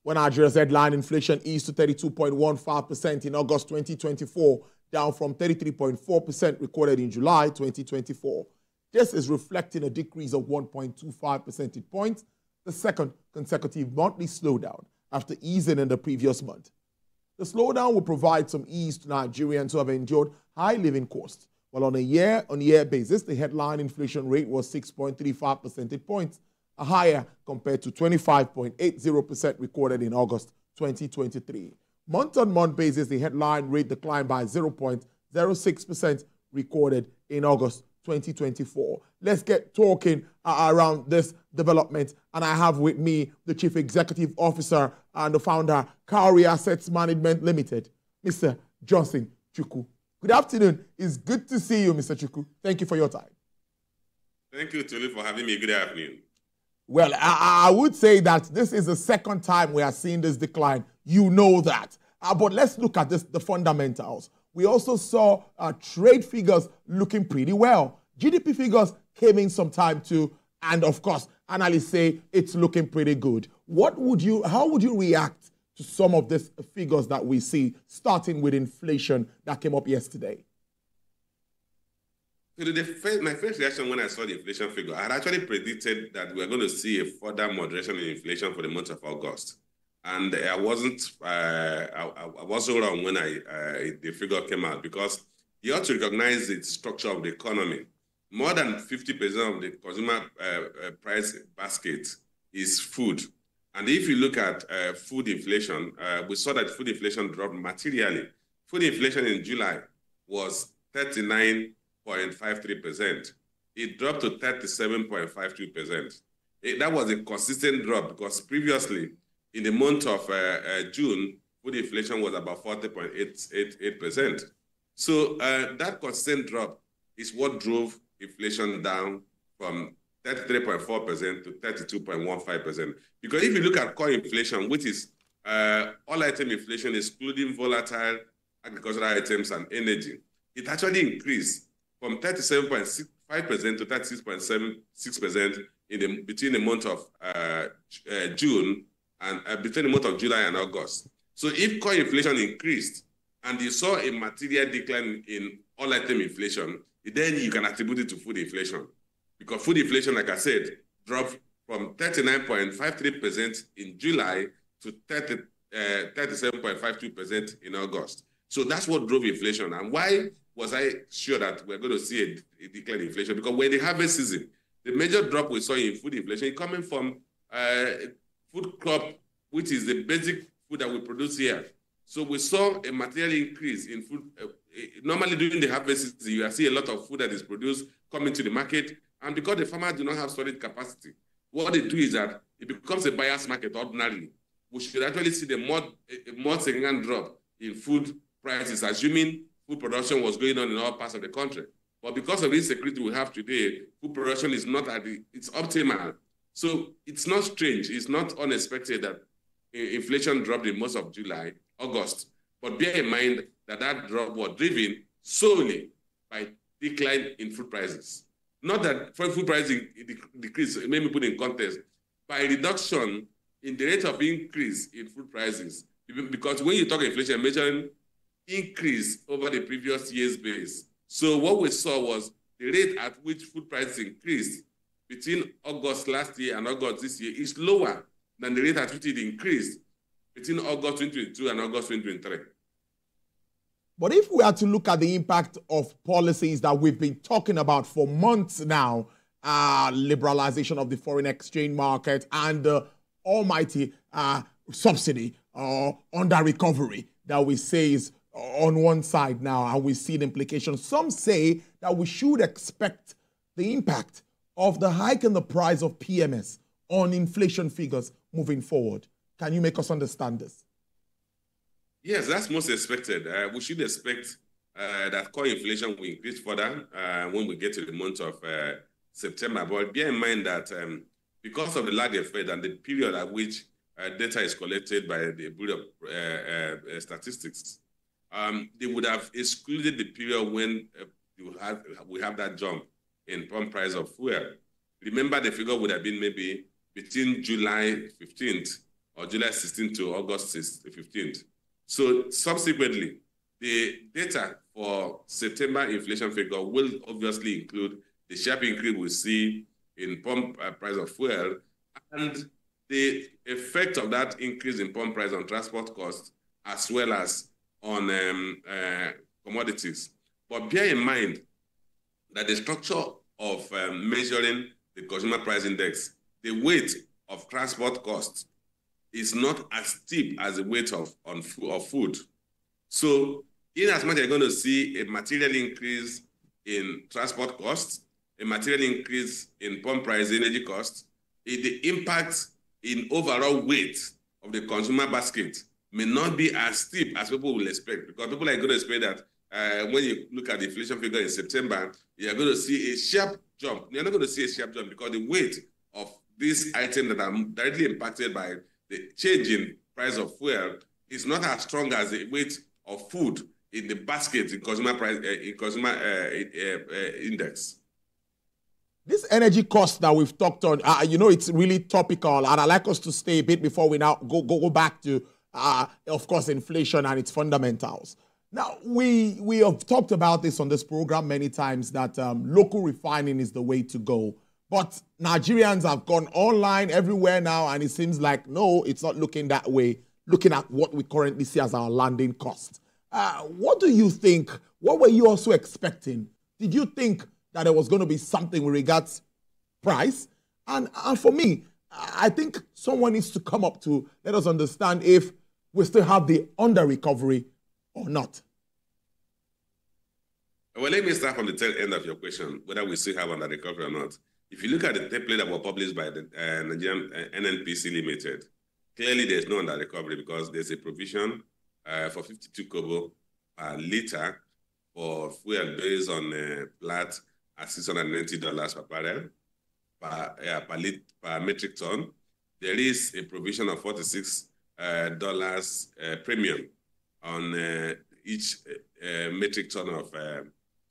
When Nigeria's headline inflation eased to 32.15% in August 2024, down from 33.4% recorded in July 2024. This is reflecting a decrease of 1.25 percentage points, the second consecutive monthly slowdown after easing in the previous month. The slowdown will provide some ease to Nigerians who have endured high living costs, while on a year-on-year basis, the headline inflation rate was 6.35 percentage points, higher compared to 25.80% recorded in August 2023. Month-on-month basis, the headline rate declined by 0.06% recorded in August 2024. Let's get talking around this development. And I have with me the Chief Executive Officer and the founder, Cowrie Assets Management Limited, Mr. Johnson Chukwu. Good afternoon. It's good to see you, Mr. Chukwu. Thank you for your time. Thank you, Tolu, for having me. Good afternoon. Well, I would say that this is the second time we are seeing this decline. You know that. But let's look at the fundamentals. We also saw trade figures looking pretty well. GDP figures came in some time too. And of course, analysts say it's looking pretty good. How would you react to some of these figures that we see, starting with inflation that came up yesterday? So my first reaction when I saw the inflation figure, I had actually predicted that we were going to see a further moderation in inflation for the month of August. And I wasn't wrong when the figure came out, because you have to recognize the structure of the economy. More than 50% of the consumer price basket is food. And if you look at food inflation, we saw that food inflation dropped materially. Food inflation in July was 39.53%. It dropped to 37.52%. That was a consistent drop, because previously, in the month of June, food inflation was about 40.88%. So that consistent drop is what drove inflation down from 33.4% to 32.15%. Because if you look at core inflation, which is all item inflation, excluding volatile agricultural items and energy, it actually increased from 37.65% to 36.76% between the month of June and between the month of July and August. So if core inflation increased and you saw a material decline in all item inflation, then you can attribute it to food inflation. Because food inflation, like I said, dropped from 39.53% in July to 37.52% in August. So that's what drove inflation. And why was I sure that we're going to see a decline in inflation? Because when the harvest season, the major drop we saw in food inflation is coming from food crop, which is the basic food that we produce here. So we saw a material increase in food. Normally during the harvest season, you see a lot of food that is produced coming to the market. And because the farmers do not have storage capacity, what they do is that it becomes a buyer's market ordinarily. We should actually see the more significant drop in food prices, assuming food production was going on in all parts of the country. But because of the insecurity we have today, food production is not it's optimal. So it's not strange, it's not unexpected that inflation dropped in most of July, August. But bear in mind that that drop was driven solely by decline in food prices. Not that food prices decrease, let me put in context, by reduction in the rate of increase in food prices. Because when you talk inflation, measuring increase over the previous year's base. So what we saw was the rate at which food prices increased between August last year and August this year is lower than the rate at which it increased between August 2022 and August 2023. But if we are to look at the impact of policies that we've been talking about for months now, liberalization of the foreign exchange market and the almighty subsidy or under recovery that we say is on one side now, and we see the implications. Some say that we should expect the impact of the hike in the price of PMS on inflation figures moving forward. Can you make us understand this? Yes, that's most expected. We should expect that core inflation will increase further when we get to the month of September. But bear in mind that because of the lag effect and the period at which data is collected by the Bureau of Statistics, they would have excluded the period when we have that jump in pump price of fuel. Remember, the figure would have been maybe between July 15th or July 16th to August 15th. So subsequently, the data for September inflation figure will obviously include the sharp increase we see in pump price of fuel and the effect of that increase in pump price on transport costs as well as on commodities. But bear in mind that the structure of measuring the consumer price index, the weight of transport costs is not as steep as the weight of food. So in as much as you're going to see a material increase in transport costs, a material increase in pump price energy costs, the impact in overall weight of the consumer basket may not be as steep as people will expect, because people are going to expect that when you look at the inflation figure in September, you're going to see a sharp jump. You're not going to see a sharp jump because the weight of these items that are directly impacted by the change in price of fuel is not as strong as the weight of food in the basket in consumer price index. This energy cost that we've talked on, you know, it's really topical, and I'd like us to stay a bit before we now go back to, of course, inflation and its fundamentals. Now, we have talked about this on this program many times, that local refining is the way to go. But Nigerians have gone online everywhere now, and it seems like, no, it's not looking that way, looking at what we currently see as our landing cost. What do you think? What were you also expecting? Did you think that there was going to be something with regards price? And for me, I think someone needs to come up to let us understand if we still have the under recovery or not. Well, let me start from the tail end of your question, whether we still have under recovery or not. If you look at the template that were published by the Nigerian NNPC Limited, clearly there's no under recovery because there's a provision for 52 kobo per liter for fuel based on Plat at $690 per barrel per metric ton. There is a provision of $46 premium on each metric ton of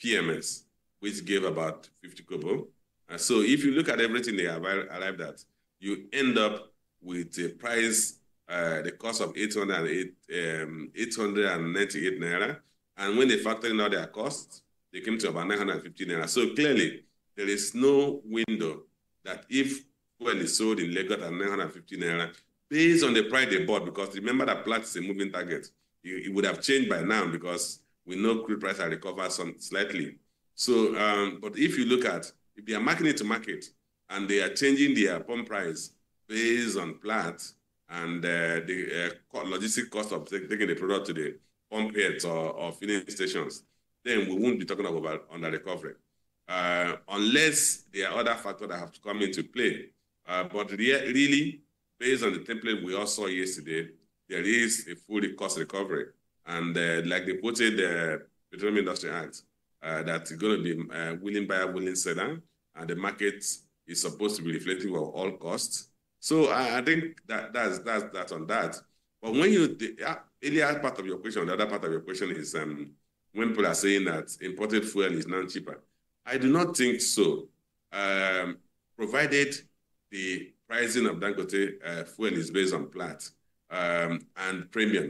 PMS, which gave about 50 kobo. So if you look at everything they have arrived at, you end up with a price, the cost of 898 naira. And when they factor in all their costs, they came to about 950 naira. So clearly, there is no window that if fuel is sold in Lagos at 950 naira, based on the price they bought, because remember that Plat is a moving target, it would have changed by now because we know crude price has recovered slightly. So, but if you look at, if they are marketing to market and they are changing their pump price based on Plat and the logistic cost of taking the product to the pump heads or filling stations, then we won't be talking about under recovery, unless there are other factors that have to come into play. But really, based on the template we all saw yesterday, there is a full cost recovery. And like they put in the Petroleum Industry Act, that's going to be willing buyer, willing seller, and the market is supposed to be reflective of all costs. So I think that's on that. But when the earlier part of your question, the other part of your question is when people are saying that imported fuel is now cheaper. I do not think so, provided the pricing of Dangote fuel is based on Plat and premium.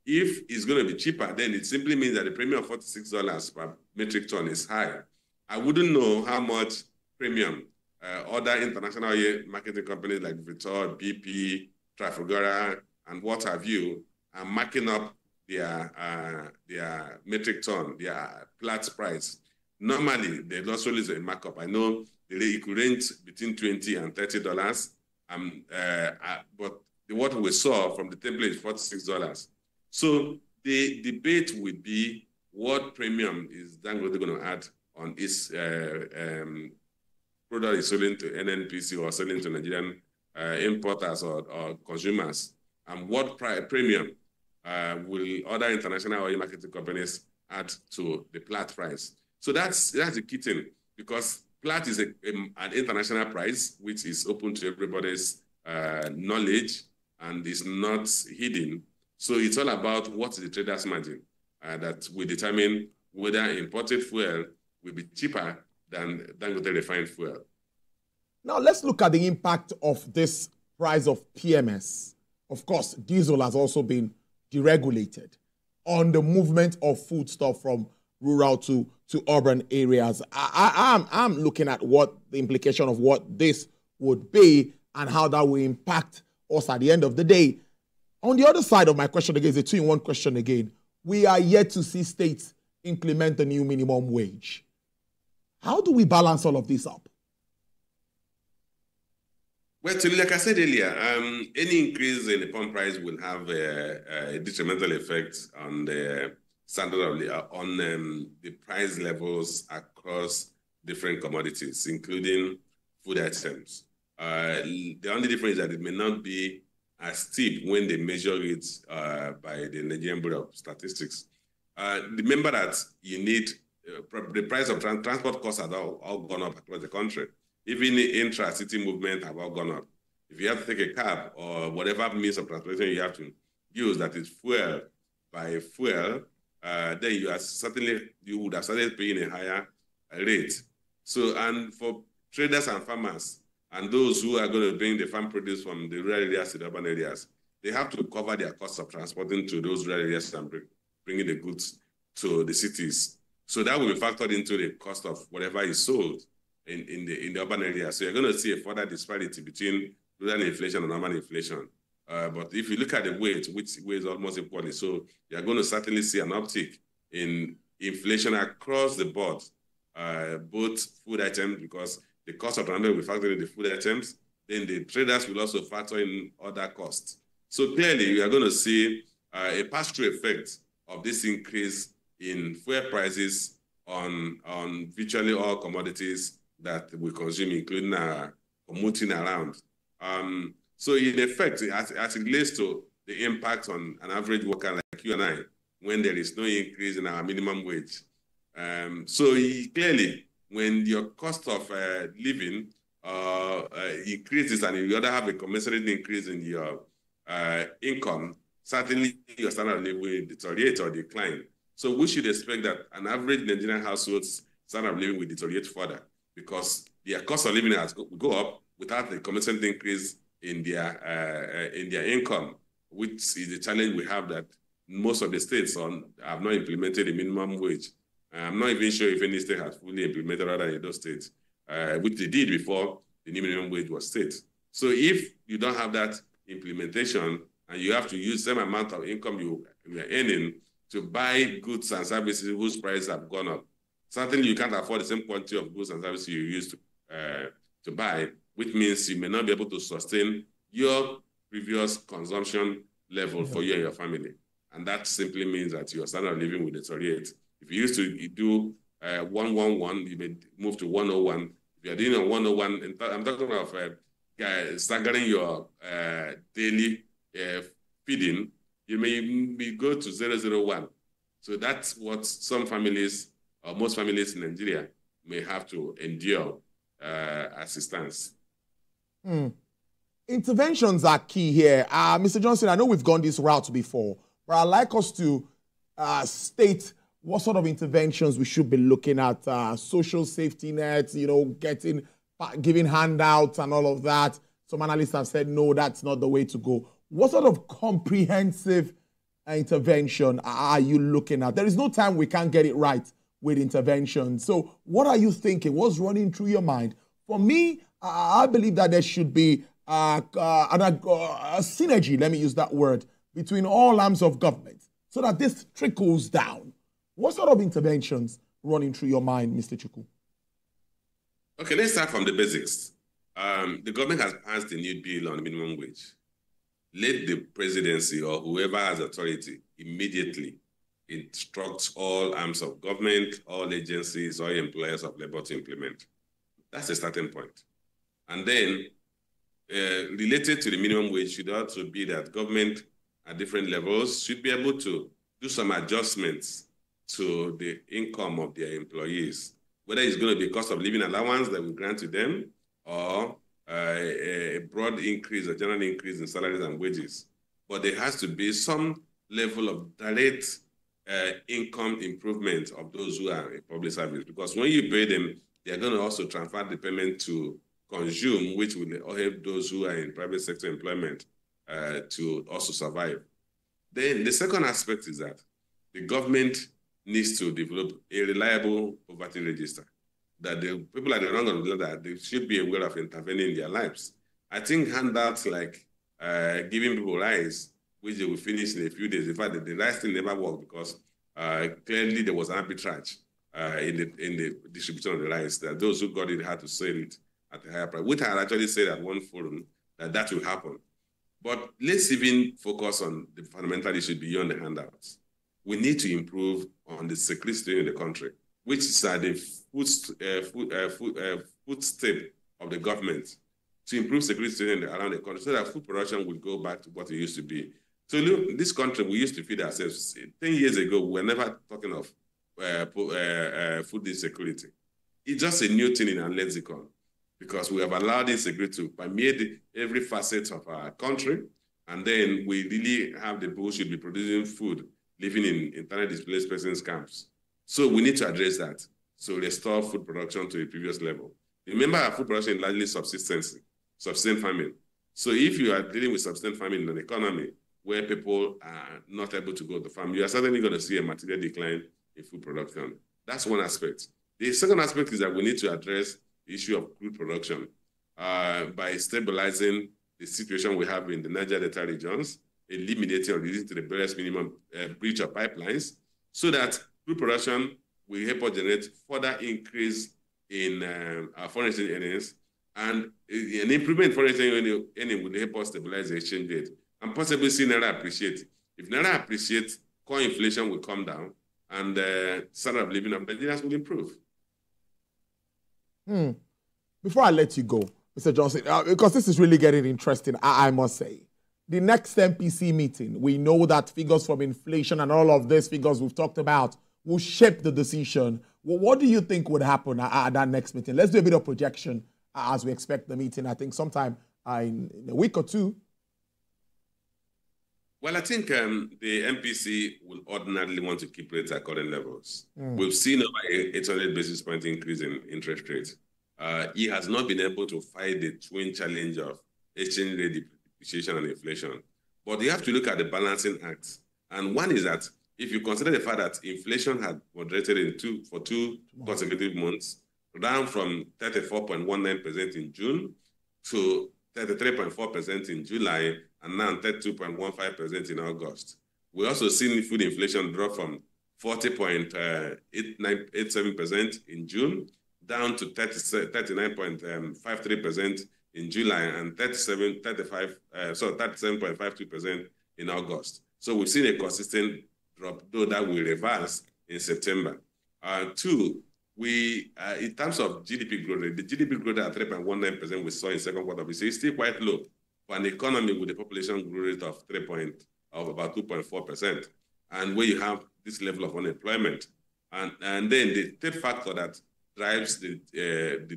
If it's going to be cheaper, then it simply means that the premium of $46 per metric ton is high. I wouldn't know how much premium other international marketing companies like Vitol, BP, Trafalgar, and what have you are marking up their metric ton, their Plat price. Normally, there's also a markup. I know it could range between $20 and $30, but what we saw from the template is $46. So the debate would be what premium is Dangote going to add on its product is selling to NNPC or selling to Nigerian importers or consumers, and what premium will other international oil marketing companies add to the Plat price. So that's the key thing, because Plat is an international price which is open to everybody's knowledge and is not hidden. So it's all about what is the trader's margin that will determine whether imported fuel will be cheaper than Dangote refined fuel. Now let's look at the impact of this price of PMS of course, diesel has also been deregulated on the movement of foodstuff from rural to urban areas. I'm looking at what the implication of what this would be and how that will impact us at the end of the day. On the other side of my question again, it's a two-in-one question again. We are yet to see states implement the new minimum wage. How do we balance all of this up? Well, like I said earlier, any increase in the pump price will have a detrimental effect on the standard of on the price levels across different commodities, including food items. The only difference is that it may not be as steep when they measure it by the Nigerian Bureau of Statistics. Remember that you need the price of transport costs have all gone up across the country. Even the intra-city movement have all gone up. If you have to take a cab or whatever means of transportation you have to use that is fuel by fuel, then you would have started paying a higher rate. So, and for traders and farmers and those who are going to bring the farm produce from the rural areas to the urban areas, they have to cover their costs of transporting to those rural areas and bringing the goods to the cities. So that will be factored into the cost of whatever is sold in the urban area. So you're going to see a further disparity between rural inflation and urban inflation. But if you look at the weight, which weighs almost equally, so you're going to certainly see an uptick in inflation across the board, both food items, because the cost of transport will factor in the food items, then the traders will also factor in other costs. So clearly, we are going to see a pass-through effect of this increase in fuel prices on virtually all commodities that we consume, including commuting around. So in effect, as it relates to the impact on an average worker like you and I, when there is no increase in our minimum wage. So clearly, when your cost of living increases and you other have a commensurate increase in your income, certainly your standard of living will deteriorate or decline. So we should expect that an average Nigerian household's standard of living will deteriorate further because their cost of living has go up without the commensurate increase in their income, which is the challenge we have that most of the states have not implemented a minimum wage. I'm not even sure if any state has fully implemented other than those states, which they did before the new minimum wage was set. So if you don't have that implementation and you have to use the same amount of income you are earning to buy goods and services whose prices have gone up, certainly you can't afford the same quantity of goods and services you used to buy, which means you may not be able to sustain your previous consumption level for you and your family. And that simply means that your standard of living will deteriorate. If you used to do 111, you may move to 101. If you're doing a 101, I'm talking of staggering your daily feeding, you may go to 001. So that's what some families, or most families in Nigeria, may have to endure assistance. Interventions are key here. Mr. Johnson, I know we've gone this route before, but I'd like us to state what sort of interventions we should be looking at. Social safety nets, giving handouts and all of that. Some analysts have said, no, that's not the way to go. What sort of comprehensive intervention are you looking at? There is no time we can't get it right with intervention. So what are you thinking? What's running through your mind? For me, I believe that there should be a synergy, let me use that word, between all arms of government so that this trickles down. What sort of interventions running through your mind, Mr. Chukwu? Okay, let's start from the basics. The government has passed a new bill on minimum wage. Let the presidency or whoever has authority immediately instruct all arms of government, all agencies, all employers of labor to implement. That's a starting point. And then related to the minimum wage should also be that government at different levels should be able to do some adjustments to the income of their employees, whether it's going to be a cost of living allowance that we grant to them or a broad increase, a general increase in salaries and wages. But there has to be some level of direct income improvement of those who are in public service, because when you pay them, they're going to also transfer the payment to consume, which will help those who are in private sector employment to also survive. Then the second aspect is that the government needs to develop a reliable poverty register, that the people at the wrong of the ladder, they should be aware of intervening in their lives. I think handouts like giving people rice, which they will finish in a few days. In fact, the rice thing never worked because clearly there was arbitrage in the distribution of the rice, that those who got it had to sell it at a higher price, which I had actually said at one forum that will happen. But let's even focus on the fundamental issue beyond the handouts. We need to improve on the security situation in the country, which is at the footstep of the government to improve security situation around the country so that food production will go back to what it used to be. So look, this country, we used to feed ourselves. 10 years ago, we were never talking of food insecurity. It's just a new thing in our lexicon because we have allowed insecurity to permeate every facet of our country. And then we really have the people should be producing food, living in internally displaced persons camps. So we need to address that. So restore food production to a previous level. Remember, our food production is largely subsistence farming. So if you are dealing with subsistence farming in an economy where people are not able to go to the farm, you are certainly going to see a material decline in food production. That's one aspect. The second aspect is that we need to address the issue of crude production by stabilizing the situation we have in the Niger Delta regions, eliminating or reducing to the barest minimum breach of pipelines, so that crude production will help us generate further increase in our foreign exchange earnings, and an improvement in foreign exchange earning will help us stabilize the exchange rate and possibly see Naira appreciate. If Naira appreciates, core inflation will come down and standard of living of Nigerians will improve. Before I let you go, Mr. Johnson, because this is really getting interesting, I must say. The next MPC meeting, we know that figures from inflation and all of these figures we've talked about will shape the decision. Well, what do you think would happen at that next meeting? Let's do a bit of projection as we expect the meeting, I think sometime in a week or two. Well, I think the MPC will ordinarily want to keep rates at current levels. We've seen over 800 basis point increase in interest rates. He has not been able to fight the twin challenge of exchange rate depreciation and inflation. But you have to look at the balancing act. And one is that if you consider the fact that inflation had moderated for two consecutive months, down from 34.19% in June to 33.4% in July, and now 32.15% in August. We also seen food inflation drop from 40.87% in June down to 39.53% in July and 37.52% in August. So we've seen a consistent drop, though that will reverse in September. Two, in terms of GDP growth rate, the GDP growth at 3.19% we saw in second quarter of this year is still quite low for an economy with a population growth rate of about 2.4%, and where you have this level of unemployment. And then the third factor that drives the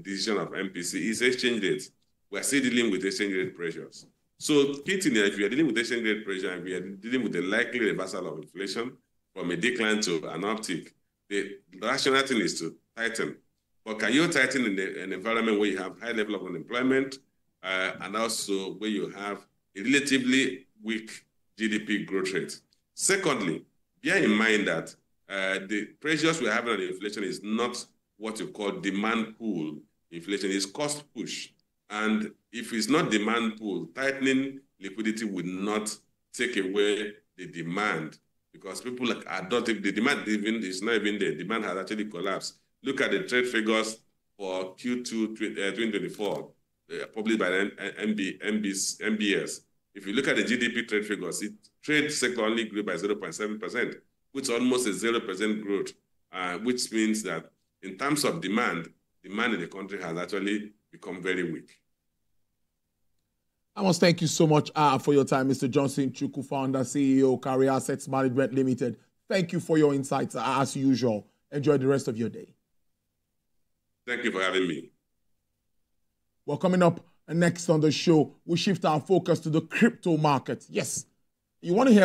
decision of MPC is exchange rates. We're still dealing with exchange rate pressures. So, if you are dealing with exchange rate pressure and we are dealing with the likely reversal of inflation from a decline to an uptick, the rational thing is to tighten. But can you tighten in an environment where you have high level of unemployment and also where you have a relatively weak GDP growth rate? Secondly, bear in mind that the pressures we're having on inflation is not what you call demand pull inflation, it's cost push. And if it's not demand pull, tightening liquidity would not take away the demand, because people are not, the demand is not even there. Demand has actually collapsed. Look at the trade figures for Q2 2024, published by MBS. If you look at the GDP trade figures, the trade sector only grew by 0.7%, which is almost a 0% growth, which means that in terms of demand in the country has actually become very weak. I must thank you so much for your time, Mr. Johnson Chukwu, founder, CEO, Carrier Assets Management Limited. Thank you for your insights as usual. Enjoy the rest of your day. Thank you for having me. Well, coming up next on the show, we shift our focus to the crypto market. Yes, you want to hear